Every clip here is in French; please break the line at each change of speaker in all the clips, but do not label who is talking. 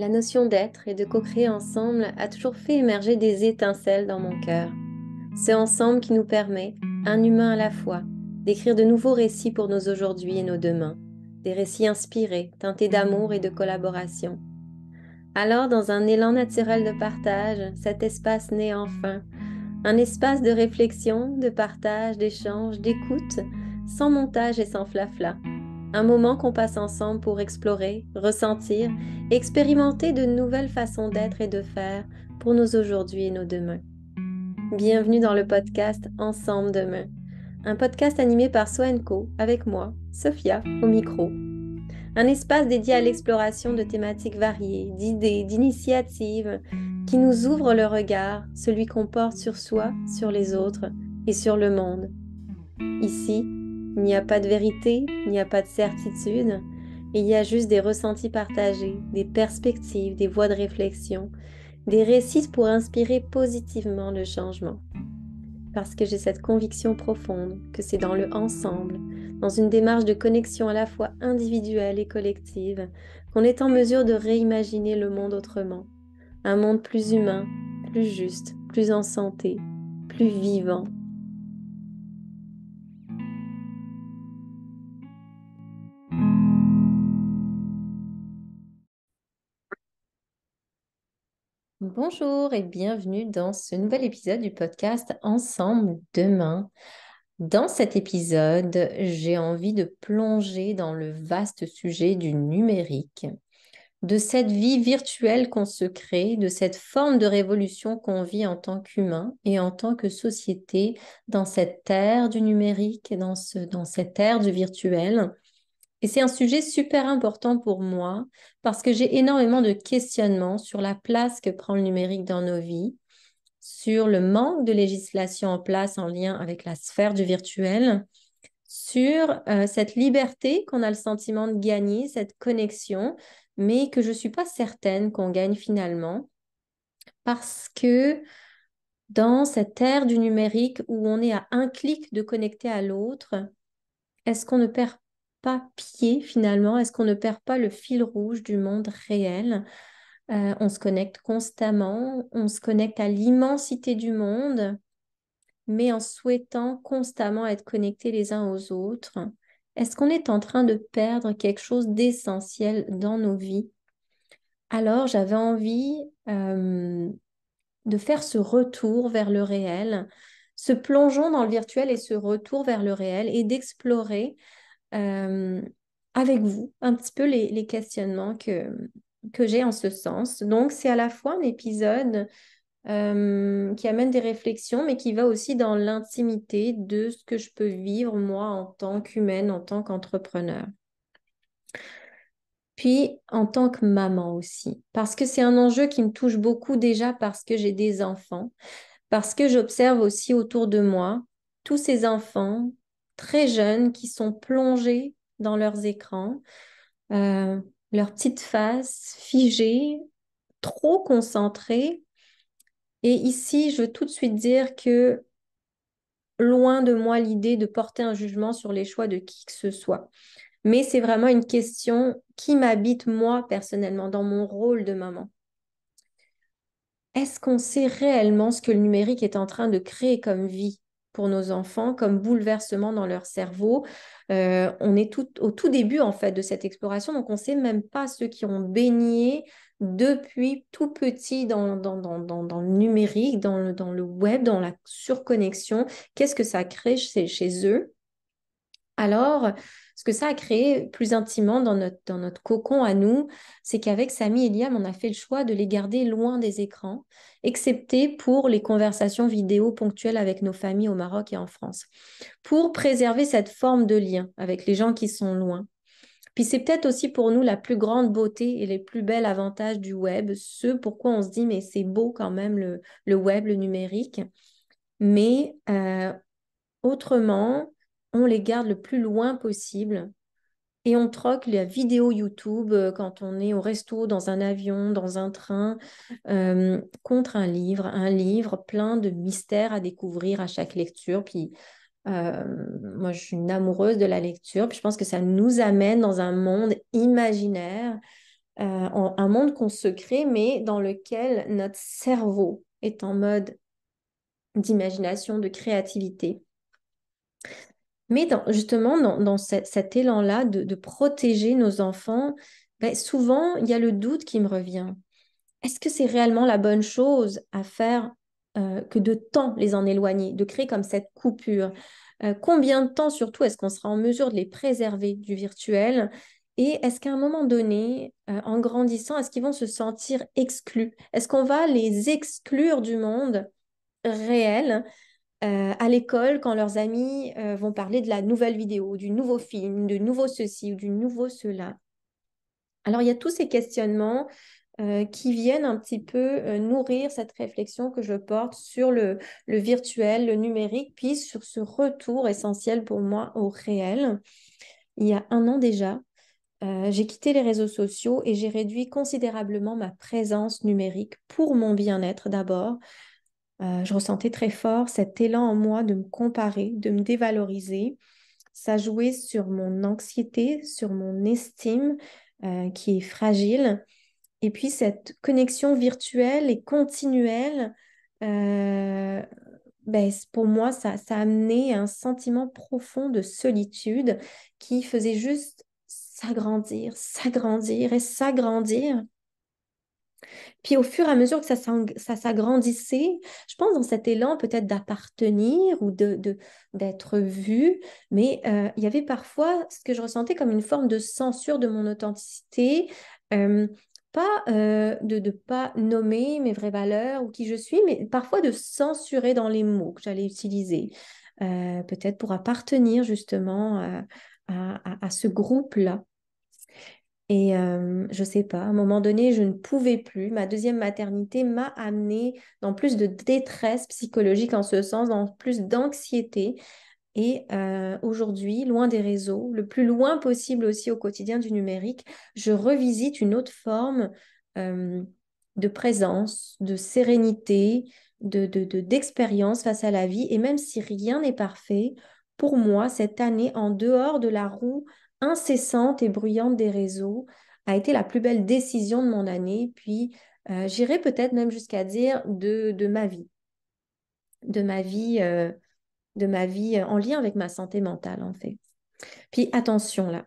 La notion d'être et de co-créer ensemble a toujours fait émerger des étincelles dans mon cœur. C'est ensemble qui nous permet, un humain à la fois, d'écrire de nouveaux récits pour nos aujourd'hui et nos demain, des récits inspirés, teintés d'amour et de collaboration. Alors, dans un élan naturel de partage, cet espace naît enfin, un espace de réflexion, de partage, d'échange, d'écoute, sans montage et sans flafla. Un moment qu'on passe ensemble pour explorer, ressentir et expérimenter de nouvelles façons d'être et de faire pour nos aujourd'hui et nos demain. Bienvenue dans le podcast Ensemble Demain, un podcast animé par Soenco avec moi, Sophia, au micro. Un espace dédié à l'exploration de thématiques variées, d'idées, d'initiatives qui nous ouvrent le regard, celui qu'on porte sur soi, sur les autres et sur le monde. Ici, il n'y a pas de vérité, il n'y a pas de certitude, il y a juste des ressentis partagés, des perspectives, des voies de réflexion, des récits pour inspirer positivement le changement. Parce que j'ai cette conviction profonde que c'est dans le ensemble, dans une démarche de connexion à la fois individuelle et collective, qu'on est en mesure de réimaginer le monde autrement. Un monde plus humain, plus juste, plus en santé, plus vivant. Bonjour et bienvenue dans ce nouvel épisode du podcast Ensemble Demain. Dans cet épisode, j'ai envie de plonger dans le vaste sujet du numérique, de cette vie virtuelle qu'on se crée, de cette forme de révolution qu'on vit en tant qu'humain et en tant que société dans cette ère du numérique, dans cette ère du virtuel. Et c'est un sujet super important pour moi parce que j'ai énormément de questionnements sur la place que prend le numérique dans nos vies, sur le manque de législation en place en lien avec la sphère du virtuel, sur cette liberté qu'on a le sentiment de gagner, cette connexion, mais que je ne suis pas certaine qu'on gagne finalement parce que dans cette ère du numérique où on est à un clic de connecter à l'autre, est-ce qu'on ne perd pas pied finalement? Est-ce qu'on ne perd pas le fil rouge du monde réel? On se connecte constamment, on se connecte à l'immensité du monde, mais en souhaitant constamment être connectés les uns aux autres. Est-ce qu'on est en train de perdre quelque chose d'essentiel dans nos vies? Alors j'avais envie de faire ce retour vers le réel, ce plongeon dans le virtuel et ce retour vers le réel et d'explorer euh, avec vous un petit peu les questionnements que j'ai en ce sens. Donc, c'est à la fois un épisode qui amène des réflexions, mais qui va aussi dans l'intimité de ce que je peux vivre moi en tant qu'humaine, en tant qu'entrepreneur. Puis en tant que maman aussi, parce que c'est un enjeu qui me touche beaucoup déjà parce que j'ai des enfants, parce que j'observe aussi autour de moi tous ces enfants très jeunes qui sont plongés dans leurs écrans, euh, leur petite face figée, trop concentrée. Et ici, je veux tout de suite dire que loin de moi l'idée de porter un jugement sur les choix de qui que ce soit. Mais c'est vraiment une question qui m'habite moi personnellement dans mon rôle de maman. Est-ce qu'on sait réellement ce que le numérique est en train de créer comme vie pour nos enfants, comme bouleversement dans leur cerveau? On est au tout début en fait de cette exploration, donc on ne sait même pas ceux qui ont baigné depuis tout petit dans le numérique, dans le web, dans la surconnexion. Qu'est-ce que ça crée chez eux? Alors, ce que ça a créé plus intimement dans notre cocon à nous, c'est qu'avec Samy et Liam, on a fait le choix de les garder loin des écrans, excepté pour les conversations vidéo ponctuelles avec nos familles au Maroc et en France, pour préserver cette forme de lien avec les gens qui sont loin. Puis c'est peut-être aussi pour nous la plus grande beauté et les plus belles avantages du web, ce pourquoi on se dit, mais c'est beau quand même le web, le numérique. Mais autrement, on les garde le plus loin possible et on troque la vidéo YouTube quand on est au resto, dans un avion, dans un train, contre un livre plein de mystères à découvrir à chaque lecture. Puis moi, je suis une amoureuse de la lecture, puis je pense que ça nous amène dans un monde imaginaire un monde qu'on se crée, mais dans lequel notre cerveau est en mode d'imagination, de créativité. Mais justement, dans cet élan-là de protéger nos enfants, ben, souvent, il y a le doute qui me revient. Est-ce que c'est réellement la bonne chose à faire que de temps les en éloigner, de créer comme cette coupure? Combien de temps surtout est-ce qu'on sera en mesure de les préserver du virtuel? Et est-ce qu'à un moment donné, en grandissant, est-ce qu'ils vont se sentir exclus? Est-ce qu'on va les exclure du monde réel à l'école quand leurs amis vont parler de la nouvelle vidéo, du nouveau film, du nouveau ceci ou du nouveau cela? Alors, il y a tous ces questionnements qui viennent un petit peu nourrir cette réflexion que je porte sur le virtuel, le numérique, puis sur ce retour essentiel pour moi au réel. Il y a un an déjà, j'ai quitté les réseaux sociaux et j'ai réduit considérablement ma présence numérique pour mon bien-être d'abord. Je ressentais très fort cet élan en moi de me comparer, de me dévaloriser. Ça jouait sur mon anxiété, sur mon estime qui est fragile. Et puis cette connexion virtuelle et continuelle, euh, ben, pour moi, ça a amené un sentiment profond de solitude qui faisait juste s'agrandir, s'agrandir et s'agrandir. Puis au fur et à mesure que ça s'agrandissait, je pense dans cet élan peut-être d'appartenir ou d'être vu, mais il y avait parfois ce que je ressentais comme une forme de censure de mon authenticité, euh, pas de ne pas nommer mes vraies valeurs ou qui je suis, mais parfois de censurer dans les mots que j'allais utiliser, peut-être pour appartenir justement à ce groupe-là. Et je sais pas, à un moment donné, je ne pouvais plus. Ma deuxième maternité m'a amenée dans plus de détresse psychologique en ce sens, dans plus d'anxiété. Et aujourd'hui, loin des réseaux, le plus loin possible aussi au quotidien du numérique, je revisite une autre forme euh, de présence, de sérénité, d'expérience face à la vie. Et même si rien n'est parfait, pour moi, cette année, en dehors de la roue incessante et bruyante des réseaux, a été la plus belle décision de mon année. Puis, j'irais peut-être même jusqu'à dire de ma vie, de ma vie. De ma vie en lien avec ma santé mentale, en fait. Puis attention là,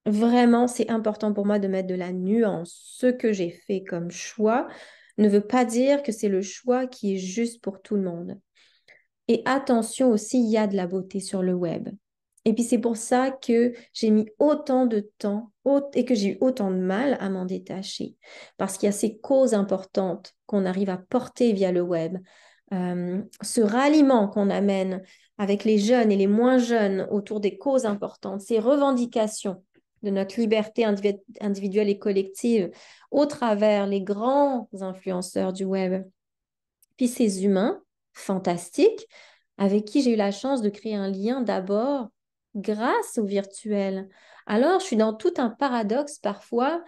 vraiment, c'est important pour moi de mettre de la nuance. Ce que j'ai fait comme choix ne veut pas dire que c'est le choix qui est juste pour tout le monde. Et attention aussi, il y a de la beauté sur le web. Et puis c'est pour ça que j'ai mis autant de temps et que j'ai eu autant de mal à m'en détacher. Parce qu'il y a ces causes importantes qu'on arrive à porter via le web. Ce ralliement qu'on amène avec les jeunes et les moins jeunes autour des causes importantes, ces revendications de notre liberté individuelle et collective au travers les grands influenceurs du web. Puis ces humains fantastiques avec qui j'ai eu la chance de créer un lien d'abord grâce au virtuel. Alors, je suis dans tout un paradoxe parfois,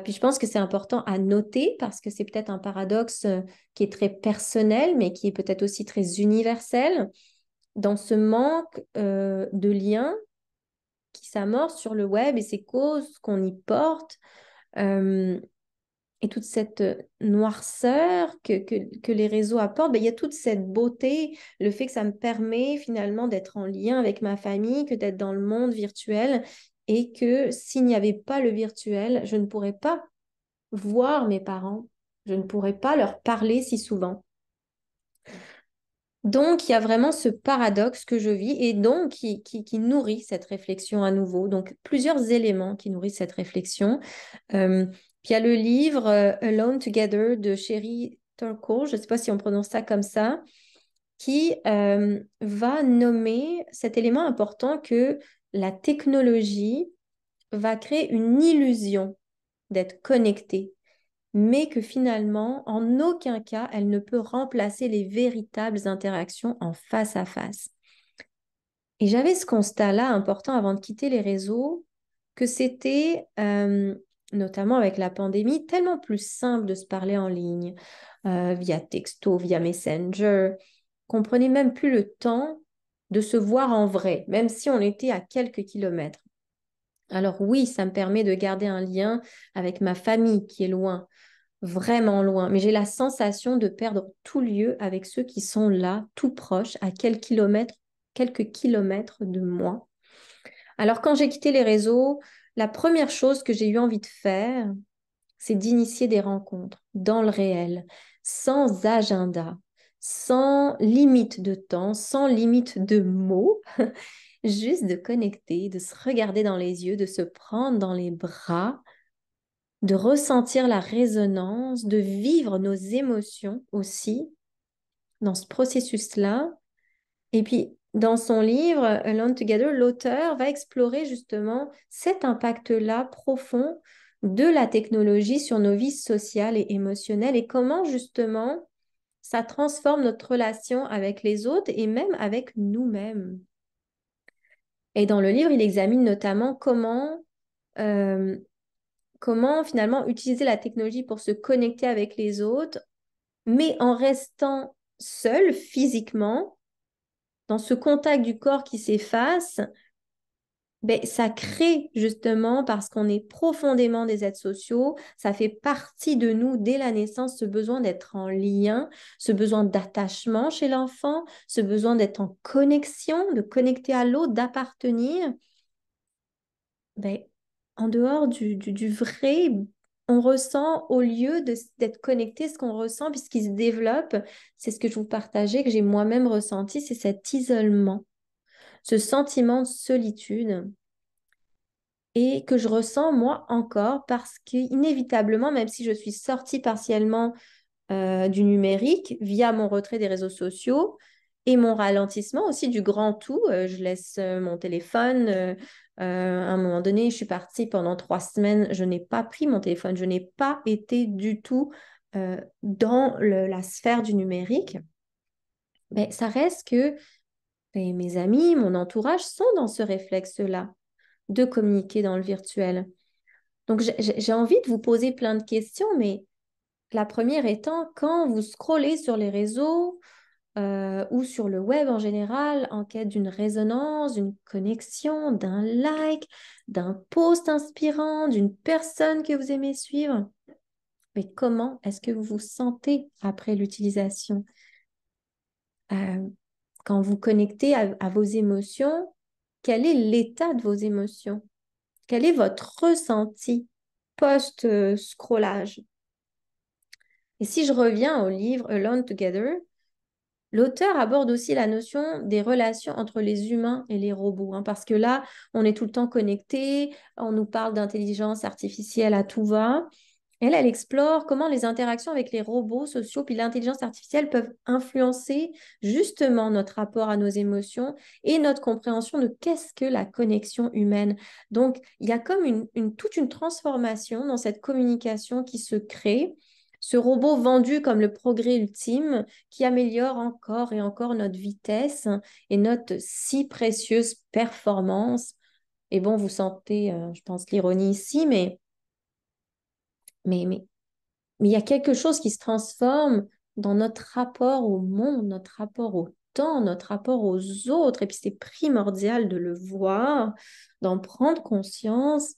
puis je pense que c'est important à noter parce que c'est peut-être un paradoxe qui est très personnel, mais qui est peut-être aussi très universel, dans ce manque de lien qui s'amorce sur le web et ces causes qu'on y porte. Euh, et toute cette noirceur que les réseaux apportent, ben, il y a toute cette beauté, le fait que ça me permet finalement d'être en lien avec ma famille, que d'être dans le monde virtuel et que s'il n'y avait pas le virtuel, je ne pourrais pas voir mes parents, je ne pourrais pas leur parler si souvent. Donc, il y a vraiment ce paradoxe que je vis et donc qui nourrit cette réflexion à nouveau. Donc, plusieurs éléments qui nourrissent cette réflexion. Euh, Puis il y a le livre Alone Together de Sherry Turkle, je ne sais pas si on prononce ça comme ça, qui va nommer cet élément important que la technologie va créer une illusion d'être connectée, mais que finalement, en aucun cas, elle ne peut remplacer les véritables interactions en face à face. Et j'avais ce constat-là important avant de quitter les réseaux, que c'était, notamment avec la pandémie, tellement plus simple de se parler en ligne, via texto, via Messenger, qu'on prenait même plus le temps de se voir en vrai, même si on était à quelques kilomètres. Alors oui, ça me permet de garder un lien avec ma famille qui est loin, vraiment loin, mais j'ai la sensation de perdre tout lieu avec ceux qui sont là, tout proches, à quelques kilomètres de moi. Alors quand j'ai quitté les réseaux, la première chose que j'ai eu envie de faire, c'est d'initier des rencontres dans le réel, sans agenda, sans limite de temps, sans limite de mots, juste de connecter, de se regarder dans les yeux, de se prendre dans les bras, de ressentir la résonance, de vivre nos émotions aussi dans ce processus-là. Et puis, dans son livre Alone Together, l'auteur va explorer justement cet impact-là profond de la technologie sur nos vies sociales et émotionnelles et comment justement ça transforme notre relation avec les autres et même avec nous-mêmes. Et dans le livre, il examine notamment euh, comment finalement utiliser la technologie pour se connecter avec les autres, mais en restant seul physiquement, dans ce contact du corps qui s'efface, ben, ça crée justement, parce qu'on est profondément des êtres sociaux, ça fait partie de nous dès la naissance, ce besoin d'être en lien, ce besoin d'attachement chez l'enfant, ce besoin d'être en connexion, de connecter à l'autre, d'appartenir. Ben, en dehors du vrai, on ressent, au lieu d'être connecté, ce qu'on ressent, puis ce qui se développe, c'est ce que je vous partageais, que j'ai moi-même ressenti, c'est cet isolement, ce sentiment de solitude et que je ressens moi encore parce qu'inévitablement, même si je suis sortie partiellement du numérique via mon retrait des réseaux sociaux et mon ralentissement aussi du grand tout, je laisse mon téléphone. À un moment donné, je suis partie pendant 3 semaines, je n'ai pas pris mon téléphone, je n'ai pas été du tout dans la sphère du numérique. Mais ça reste que ben, mes amis, mon entourage sont dans ce réflexe-là de communiquer dans le virtuel. Donc, j'ai envie de vous poser plein de questions, mais la première étant, quand vous scrollez sur les réseaux ou sur le web en général, en quête d'une résonance, d'une connexion, d'un like, d'un post inspirant, d'une personne que vous aimez suivre, mais comment est-ce que vous vous sentez après l'utilisation? Euh, Quand vous connectez à vos émotions, quel est l'état de vos émotions? Quel est votre ressenti post-scrollage? Et si je reviens au livre Alone Together, l'auteur aborde aussi la notion des relations entre les humains et les robots, hein, parce que là, on est tout le temps connectés, on nous parle d'intelligence artificielle à tout va. Elle explore comment les interactions avec les robots sociaux puis l'intelligence artificielle peuvent influencer justement notre rapport à nos émotions et notre compréhension de qu'est-ce que la connexion humaine. Donc, il y a comme toute une transformation dans cette communication qui se crée. Ce robot vendu comme le progrès ultime qui améliore encore et encore notre vitesse et notre si précieuse performance. Et bon, vous sentez, je pense, l'ironie ici, mais, mais mais il y a quelque chose qui se transforme dans notre rapport au monde, notre rapport au temps, notre rapport aux autres. Et puis c'est primordial de le voir, d'en prendre conscience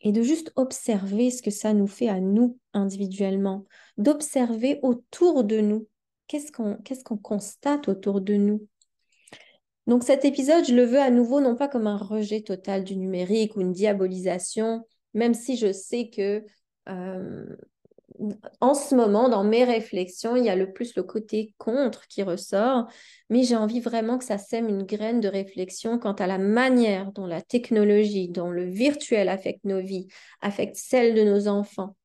et de juste observer ce que ça nous fait à nous individuellement, d'observer autour de nous. Qu'est-ce qu'on constate autour de nous? Donc cet épisode, je le veux à nouveau non pas comme un rejet total du numérique ou une diabolisation, même si je sais que euh, en ce moment, dans mes réflexions, il y a le plus le côté contre qui ressort, mais j'ai envie vraiment que ça sème une graine de réflexion quant à la manière dont la technologie, dont le virtuel affecte nos vies, affecte celles de nos enfants.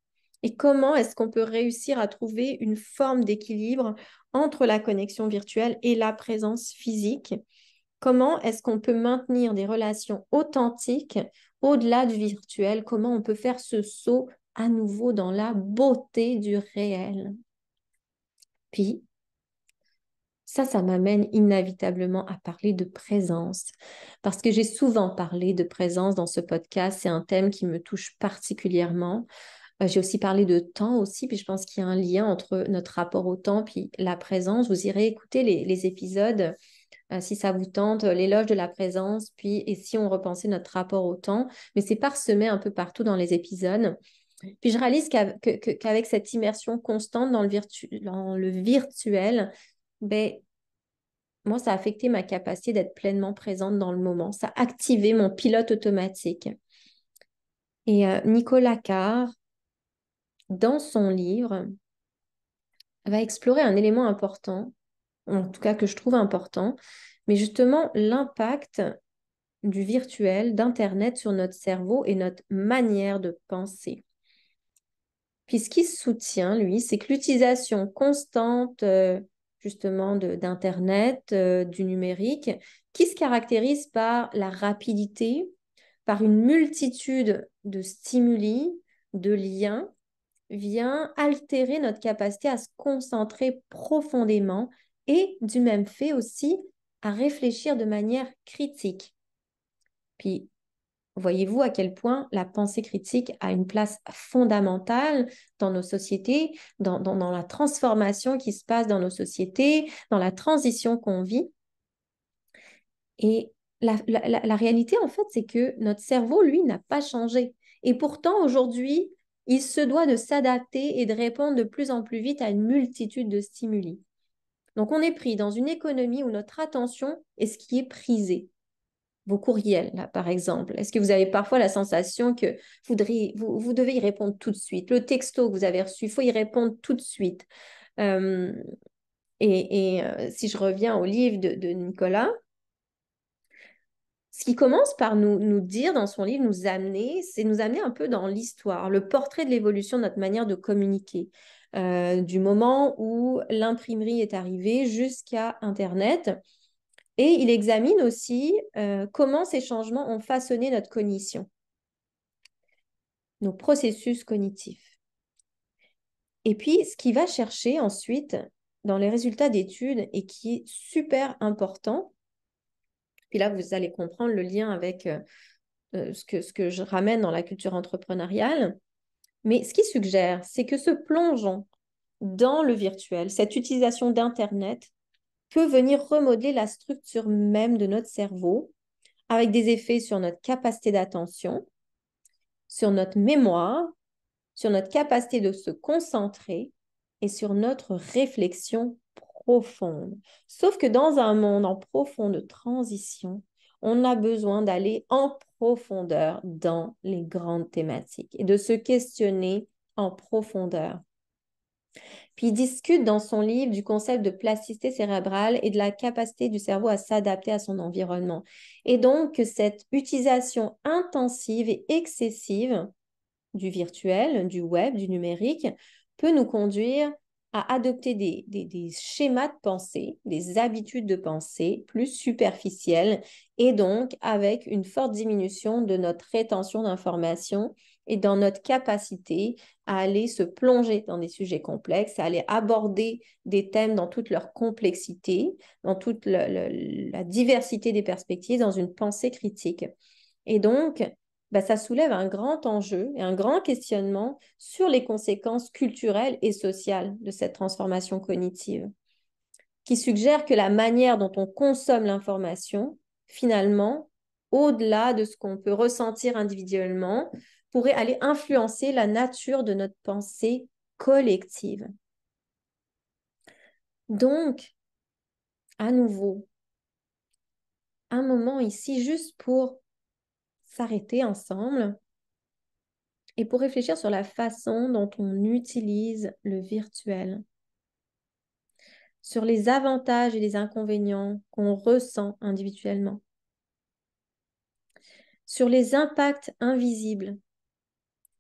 Et comment est-ce qu'on peut réussir à trouver une forme d'équilibre entre la connexion virtuelle et la présence physique? Comment est-ce qu'on peut maintenir des relations authentiques au-delà du virtuel? Comment on peut faire ce saut à nouveau dans la beauté du réel? Puis, ça m'amène inévitablement à parler de présence. Parce que j'ai souvent parlé de présence dans ce podcast. C'est un thème qui me touche particulièrement. J'ai aussi parlé de temps aussi, puis je pense qu'il y a un lien entre notre rapport au temps puis la présence. Vous irez écouter les épisodes si ça vous tente, l'éloge de la présence, puis et si on repensait notre rapport au temps, mais c'est parsemé un peu partout dans les épisodes. Puis je réalise qu'avec cette immersion constante dans le virtuel, ben, moi, ça a affecté ma capacité d'être pleinement présente dans le moment. Ça a activé mon pilote automatique. Et Nicolas Carr, dans son livre, va explorer un élément important, en tout cas que je trouve important, mais justement l'impact du virtuel, d'Internet sur notre cerveau et notre manière de penser. Puis ce qui soutient, lui, c'est que l'utilisation constante justement d'Internet, du numérique, qui se caractérise par la rapidité, par une multitude de stimuli, de liens, vient altérer notre capacité à se concentrer profondément et du même fait aussi à réfléchir de manière critique. Puis, voyez-vous à quel point la pensée critique a une place fondamentale dans nos sociétés, dans la transformation qui se passe dans nos sociétés, dans la transition qu'on vit. Et la réalité, en fait, c'est que notre cerveau, lui, n'a pas changé. Et pourtant, aujourd'hui, il se doit de s'adapter et de répondre de plus en plus vite à une multitude de stimuli. Donc, on est pris dans une économie où notre attention est ce qui est prisé. Vos courriels, là, par exemple. Est-ce que vous avez parfois la sensation que vous devez y répondre tout de suite? Le texto que vous avez reçu, il faut y répondre tout de suite. Euh, si je reviens au livre de Nicolas, ce qui commence par nous dire dans son livre, c'est nous amener un peu dans l'histoire, le portrait de l'évolution de notre manière de communiquer, du moment où l'imprimerie est arrivée jusqu'à Internet. Et il examine aussi comment ces changements ont façonné notre cognition, nos processus cognitifs. Et puis, ce qu'il va chercher ensuite dans les résultats d'études et qui est super important, puis là, vous allez comprendre le lien avec ce que je ramène dans la culture entrepreneuriale, mais ce qu'il suggère, c'est que se plongeons dans le virtuel, cette utilisation d'Internet peut venir remodeler la structure même de notre cerveau avec des effets sur notre capacité d'attention, sur notre mémoire, sur notre capacité de se concentrer et sur notre réflexion profonde. Sauf que dans un monde en profonde transition, on a besoin d'aller en profondeur dans les grandes thématiques et de se questionner en profondeur. Puis il discute dans son livre du concept de plasticité cérébrale et de la capacité du cerveau à s'adapter à son environnement. Et donc que cette utilisation intensive et excessive du virtuel, du web, du numérique, peut nous conduire à adopter des schémas de pensée, des habitudes de pensée plus superficielles et donc avec une forte diminution de notre rétention d'informations et dans notre capacité à aller se plonger dans des sujets complexes, à aller aborder des thèmes dans toute leur complexité, dans toute la diversité des perspectives, dans une pensée critique. Et donc, ça soulève un grand enjeu et un grand questionnement sur les conséquences culturelles et sociales de cette transformation cognitive, qui suggère que la manière dont on consomme l'information, finalement, au-delà de ce qu'on peut ressentir individuellement, pourrait aller influencer la nature de notre pensée collective. Donc, à nouveau, un moment ici juste pour s'arrêter ensemble et pour réfléchir sur la façon dont on utilise le virtuel, sur les avantages et les inconvénients qu'on ressent individuellement, sur les impacts invisibles,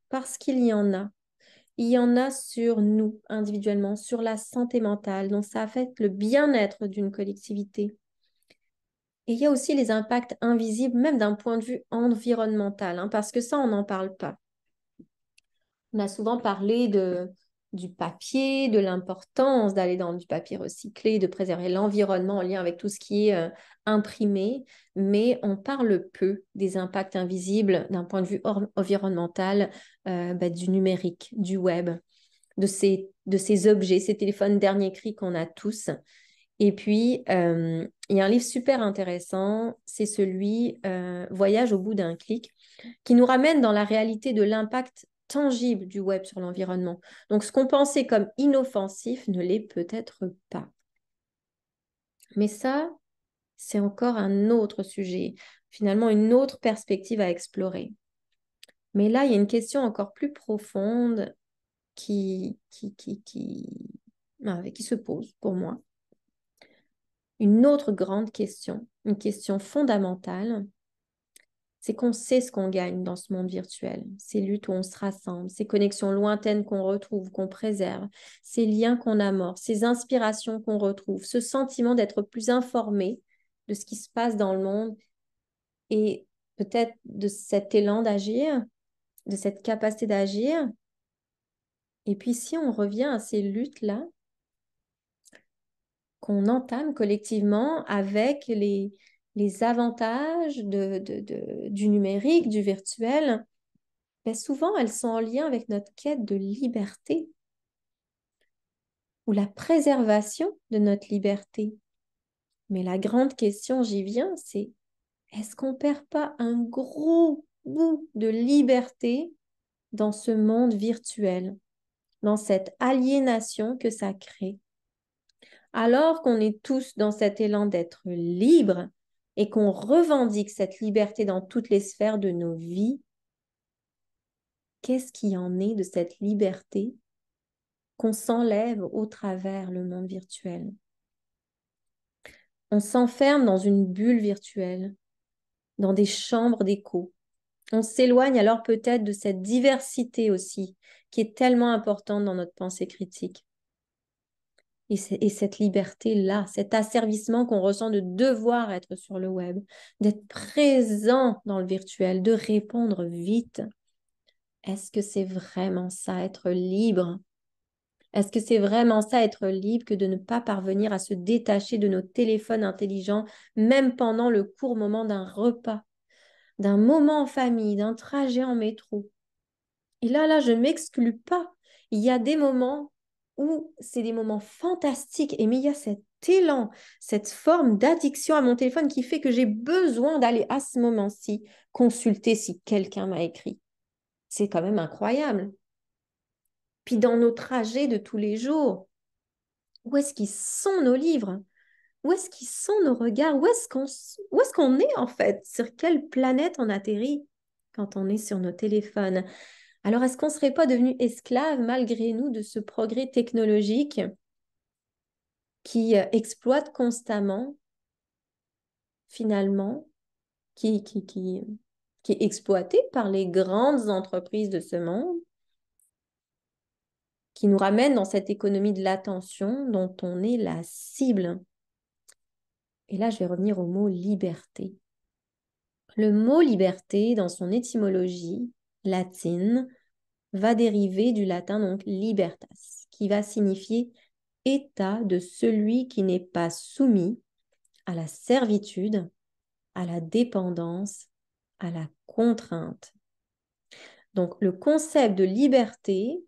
parce qu'il y en a. Il y en a sur nous individuellement, sur la santé mentale, donc ça affecte le bien-être d'une collectivité. Et il y a aussi les impacts invisibles, même d'un point de vue environnemental, parce que ça, on n'en parle pas. On a souvent parlé du papier, de l'importance d'aller dans du papier recyclé, de préserver l'environnement en lien avec tout ce qui est imprimé, mais on parle peu des impacts invisibles d'un point de vue environnemental du numérique, du web, de ces objets, ces téléphones dernier cri qu'on a tous. Et puis, il y a un livre super intéressant, c'est celui Voyage au bout d'un clic, qui nous ramène dans la réalité de l'impact tangible du web sur l'environnement. Donc, ce qu'on pensait comme inoffensif ne l'est peut-être pas. Mais ça, c'est encore un autre sujet, finalement une autre perspective à explorer. Mais là, il y a une question encore plus profonde qui se pose pour moi. Une autre grande question, une question fondamentale, c'est qu'on sait ce qu'on gagne dans ce monde virtuel, ces luttes où on se rassemble, ces connexions lointaines qu'on retrouve, qu'on préserve, ces liens qu'on amorce, ces inspirations qu'on retrouve, ce sentiment d'être plus informé de ce qui se passe dans le monde et peut-être de cet élan d'agir, de cette capacité d'agir. Et puis si on revient à ces luttes-là qu'on entame collectivement avec les avantages du numérique, du virtuel, ben souvent elles sont en lien avec notre quête de liberté ou la préservation de notre liberté. Mais la grande question, j'y viens, c'est est-ce qu'on ne perd pas un gros bout de liberté dans ce monde virtuel, dans cette aliénation que ça crée? Alors qu'on est tous dans cet élan d'être libre et qu'on revendique cette liberté dans toutes les sphères de nos vies, qu'est-ce qui en est de cette liberté qu'on s'enlève au travers le monde virtuel? On s'enferme dans une bulle virtuelle, dans des chambres d'écho. On s'éloigne alors peut-être de cette diversité aussi, qui est tellement importante dans notre pensée critique. Et cette liberté-là, cet asservissement qu'on ressent de devoir être sur le web, d'être présent dans le virtuel, de répondre vite. Est-ce que c'est vraiment ça, être libre? Est-ce que c'est vraiment ça, être libre, que de ne pas parvenir à se détacher de nos téléphones intelligents, même pendant le court moment d'un repas, d'un moment en famille, d'un trajet en métro? Et là, je ne m'exclus pas. Il y a des moments où c'est des moments fantastiques, mais il y a cet élan, cette forme d'addiction à mon téléphone qui fait que j'ai besoin d'aller à ce moment-ci consulter si quelqu'un m'a écrit. C'est quand même incroyable. Puis dans nos trajets de tous les jours, où est-ce qu'ils sont nos livres? Où est-ce qu'ils sont nos regards? Où est-ce qu'on est en fait? Sur quelle planète on atterrit quand on est sur nos téléphones? Alors, est-ce qu'on ne serait pas devenu esclave malgré nous de ce progrès technologique qui exploite constamment, finalement, qui est exploité par les grandes entreprises de ce monde, qui nous ramène dans cette économie de l'attention dont on est la cible? Et là, je vais revenir au mot liberté. Le mot liberté, dans son étymologie latine, va dériver du latin donc libertas, qui va signifier état de celui qui n'est pas soumis à la servitude, à la dépendance, à la contrainte. Donc le concept de liberté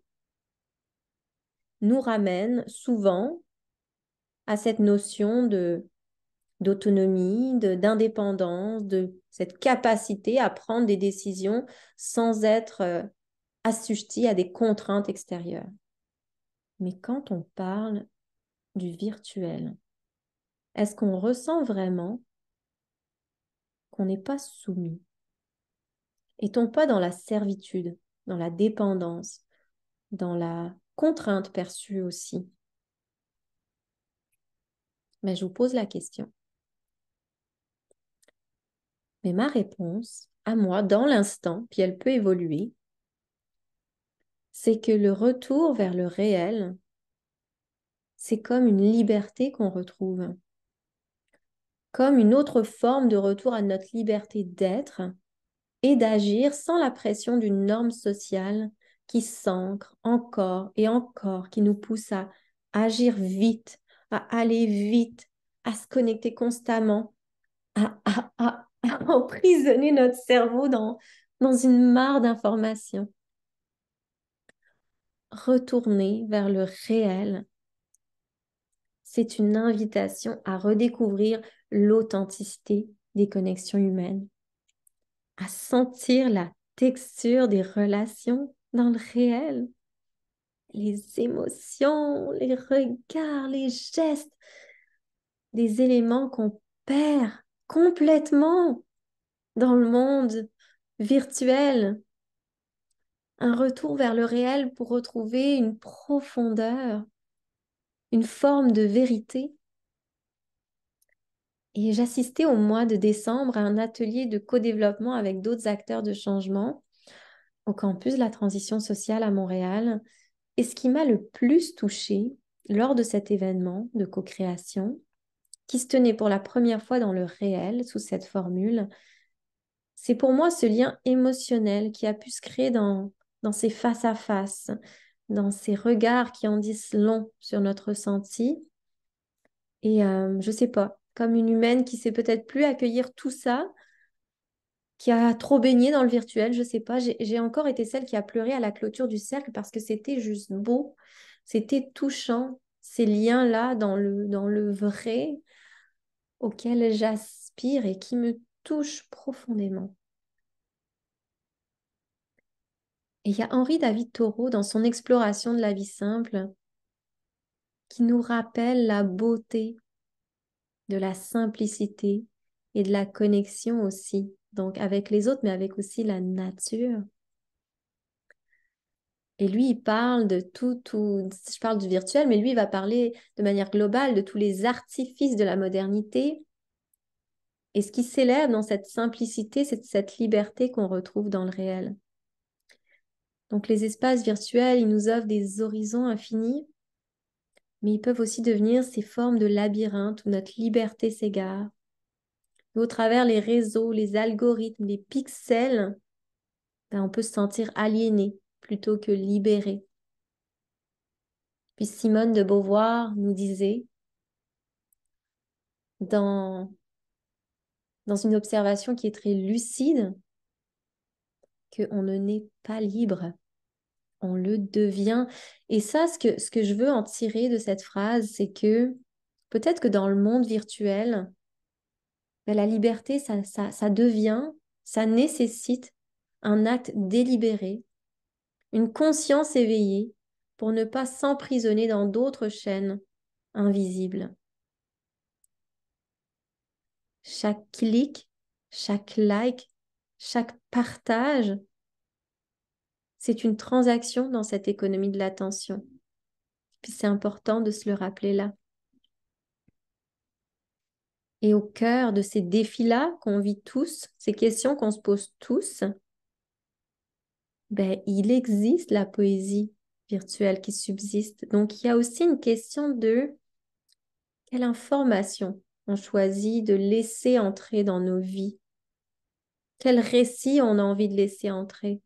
nous ramène souvent à cette notion d'autonomie, d'indépendance, de cette capacité à prendre des décisions sans être assujetti à des contraintes extérieures. Mais quand on parle du virtuel, est-ce qu'on ressent vraiment qu'on n'est pas soumis? Est-on pas dans la servitude, dans la dépendance, dans la contrainte perçue aussi? Mais je vous pose la question. Mais ma réponse, à moi, dans l'instant, puis elle peut évoluer, c'est que le retour vers le réel, c'est comme une liberté qu'on retrouve, comme une autre forme de retour à notre liberté d'être et d'agir sans la pression d'une norme sociale qui s'ancre encore et encore, qui nous pousse à agir vite, à aller vite, à se connecter constamment, à emprisonner notre cerveau dans une mare d'informations. Retourner vers le réel, C'est une invitation à redécouvrir l'authenticité des connexions humaines, à sentir la texture des relations dans le réel, les émotions, les regards, les gestes, des éléments qu'on perd complètement dans le monde virtuel. Un retour vers le réel pour retrouver une profondeur, une forme de vérité. Et j'assistais au mois de décembre à un atelier de co-développement avec d'autres acteurs de changement au campus de la transition sociale à Montréal. Et ce qui m'a le plus touchée lors de cet événement de co-création, qui se tenait pour la première fois dans le réel sous cette formule, c'est pour moi ce lien émotionnel qui a pu se créer dans ces face-à-face, dans ces regards qui en disent long sur notre ressenti. Et je sais pas, comme une humaine qui sait peut-être plus accueillir tout ça, qui a trop baigné dans le virtuel, je sais pas. J'ai encore été celle qui a pleuré à la clôture du cercle parce que c'était juste beau, c'était touchant, ces liens-là dans le vrai auquel j'aspire et qui me touchent profondément. Et il y a Henri David Thoreau dans son exploration de la vie simple qui nous rappelle la beauté de la simplicité et de la connexion aussi, donc avec les autres, mais avec aussi la nature. Et lui, il parle de je parle du virtuel, mais lui, il va parler de manière globale de tous les artifices de la modernité et ce qui s'élève dans cette simplicité, c'est cette liberté qu'on retrouve dans le réel. Donc les espaces virtuels, ils nous offrent des horizons infinis, mais ils peuvent aussi devenir ces formes de labyrinthe où notre liberté s'égare. Et au travers les réseaux, les algorithmes, les pixels, ben, on peut se sentir aliéné plutôt que libéré. Puis Simone de Beauvoir nous disait, dans, dans une observation qui est très lucide, qu'on ne naît pas libre, on le devient. Et ça, ce que je veux en tirer de cette phrase, c'est que peut-être que dans le monde virtuel, ben, la liberté, ça devient, ça nécessite un acte délibéré, une conscience éveillée pour ne pas s'emprisonner dans d'autres chaînes invisibles. Chaque clic, chaque like, chaque partage, c'est une transaction dans cette économie de l'attention. Puis c'est important de se le rappeler là. Et au cœur de ces défis-là qu'on vit tous, ces questions qu'on se pose tous, ben, il existe la poésie virtuelle qui subsiste. Donc, il y a aussi une question de quelle information on choisit de laisser entrer dans nos vies. Quel récit on a envie de laisser entrer.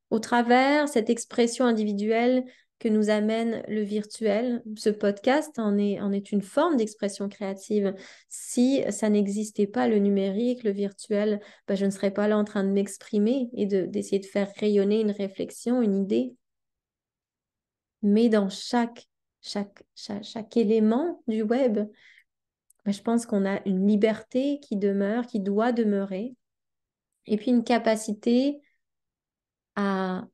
Au travers cette expression individuelle que nous amène le virtuel, ce podcast en est une forme d'expression créative. Si ça n'existait pas, le numérique, le virtuel, ben, je ne serais pas là en train de m'exprimer et d'essayer de faire rayonner une réflexion, une idée. Mais dans chaque élément du web, ben, je pense qu'on a une liberté qui demeure, qui doit demeurer, et puis une capacité à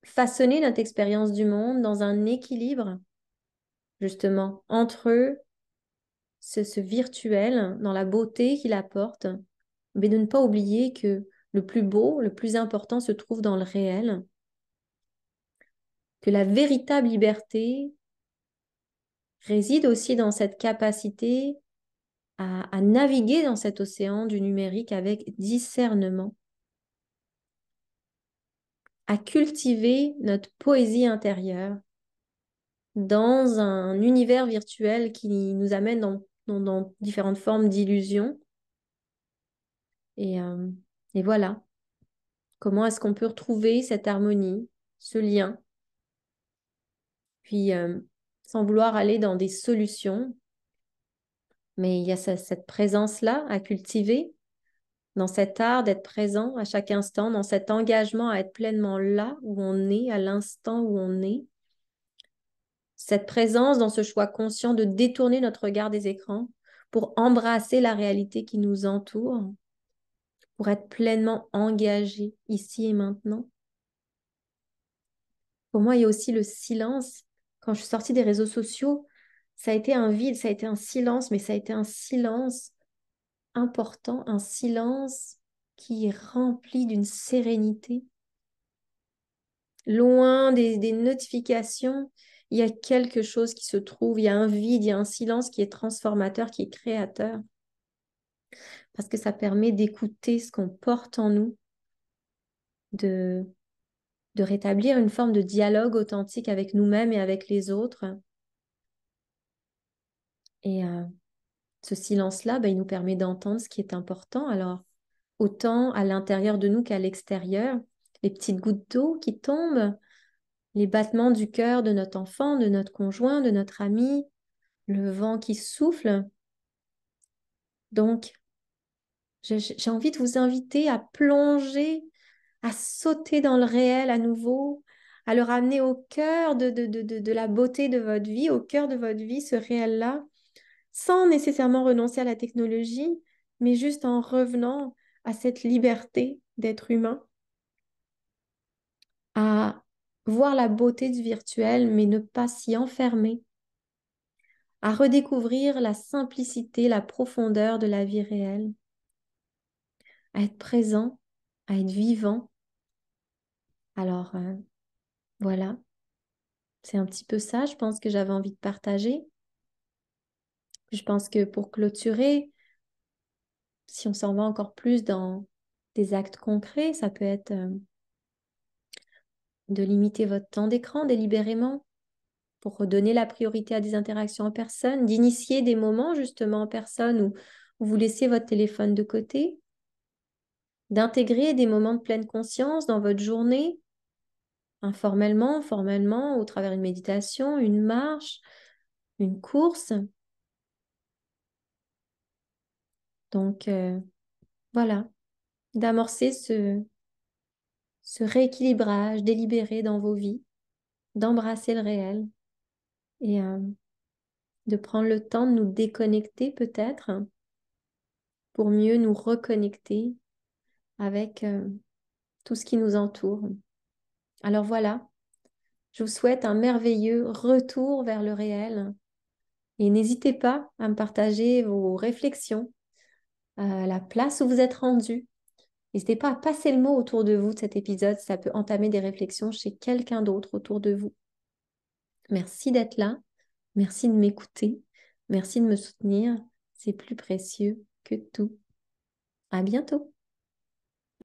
façonner notre expérience du monde dans un équilibre, justement, entre ce virtuel, dans la beauté qu'il apporte, mais de ne pas oublier que le plus beau, le plus important se trouve dans le réel, que la véritable liberté réside aussi dans cette capacité à naviguer dans cet océan du numérique avec discernement, à cultiver notre poésie intérieure dans un univers virtuel qui nous amène dans différentes formes d'illusions. Et, euh, et voilà, comment est-ce qu'on peut retrouver cette harmonie, ce lien, puis sans vouloir aller dans des solutions, mais il y a cette présence-là à cultiver, dans cet art d'être présent à chaque instant, dans cet engagement à être pleinement là où on est, à l'instant où on est. cette présence dans ce choix conscient de détourner notre regard des écrans pour embrasser la réalité qui nous entoure, pour être pleinement engagé ici et maintenant. Pour moi, il y a aussi le silence. Quand je suis sortie des réseaux sociaux, ça a été un vide, ça a été un silence, mais ça a été un silence important, un silence qui est rempli d'une sérénité. Loin des notifications, il y a quelque chose qui se trouve, il y a un vide, il y a un silence qui est transformateur, qui est créateur, parce que ça permet d'écouter ce qu'on porte en nous, de, de rétablir une forme de dialogue authentique avec nous-mêmes et avec les autres. Et ce silence-là, ben, il nous permet d'entendre ce qui est important. Alors, autant à l'intérieur de nous qu'à l'extérieur, les petites gouttes d'eau qui tombent, les battements du cœur de notre enfant, de notre conjoint, de notre ami, le vent qui souffle. Donc, j'ai envie de vous inviter à plonger, à sauter dans le réel à nouveau, à le ramener au cœur de la beauté de votre vie, au cœur de votre vie, ce réel-là, sans nécessairement renoncer à la technologie, mais juste en revenant à cette liberté d'être humain, à voir la beauté du virtuel, mais ne pas s'y enfermer, à redécouvrir la simplicité, la profondeur de la vie réelle, à être présent, à être vivant. Alors, voilà, c'est un petit peu ça, je pense que j'avais envie de partager. Je pense que pour clôturer, si on s'en va encore plus dans des actes concrets, ça peut être de limiter votre temps d'écran délibérément pour redonner la priorité à des interactions en personne, d'initier des moments justement en personne où vous laissez votre téléphone de côté, d'intégrer des moments de pleine conscience dans votre journée, informellement, formellement, au travers d'une méditation, une marche, une course. Donc, voilà, d'amorcer ce rééquilibrage délibéré dans vos vies, d'embrasser le réel et de prendre le temps de nous déconnecter peut-être pour mieux nous reconnecter avec tout ce qui nous entoure. Alors voilà, je vous souhaite un merveilleux retour vers le réel et n'hésitez pas à me partager vos réflexions, la place où vous êtes rendu. N'hésitez pas à passer le mot autour de vous de cet épisode, ça peut entamer des réflexions chez quelqu'un d'autre autour de vous. Merci d'être là, merci de m'écouter, merci de me soutenir, c'est plus précieux que tout. À bientôt.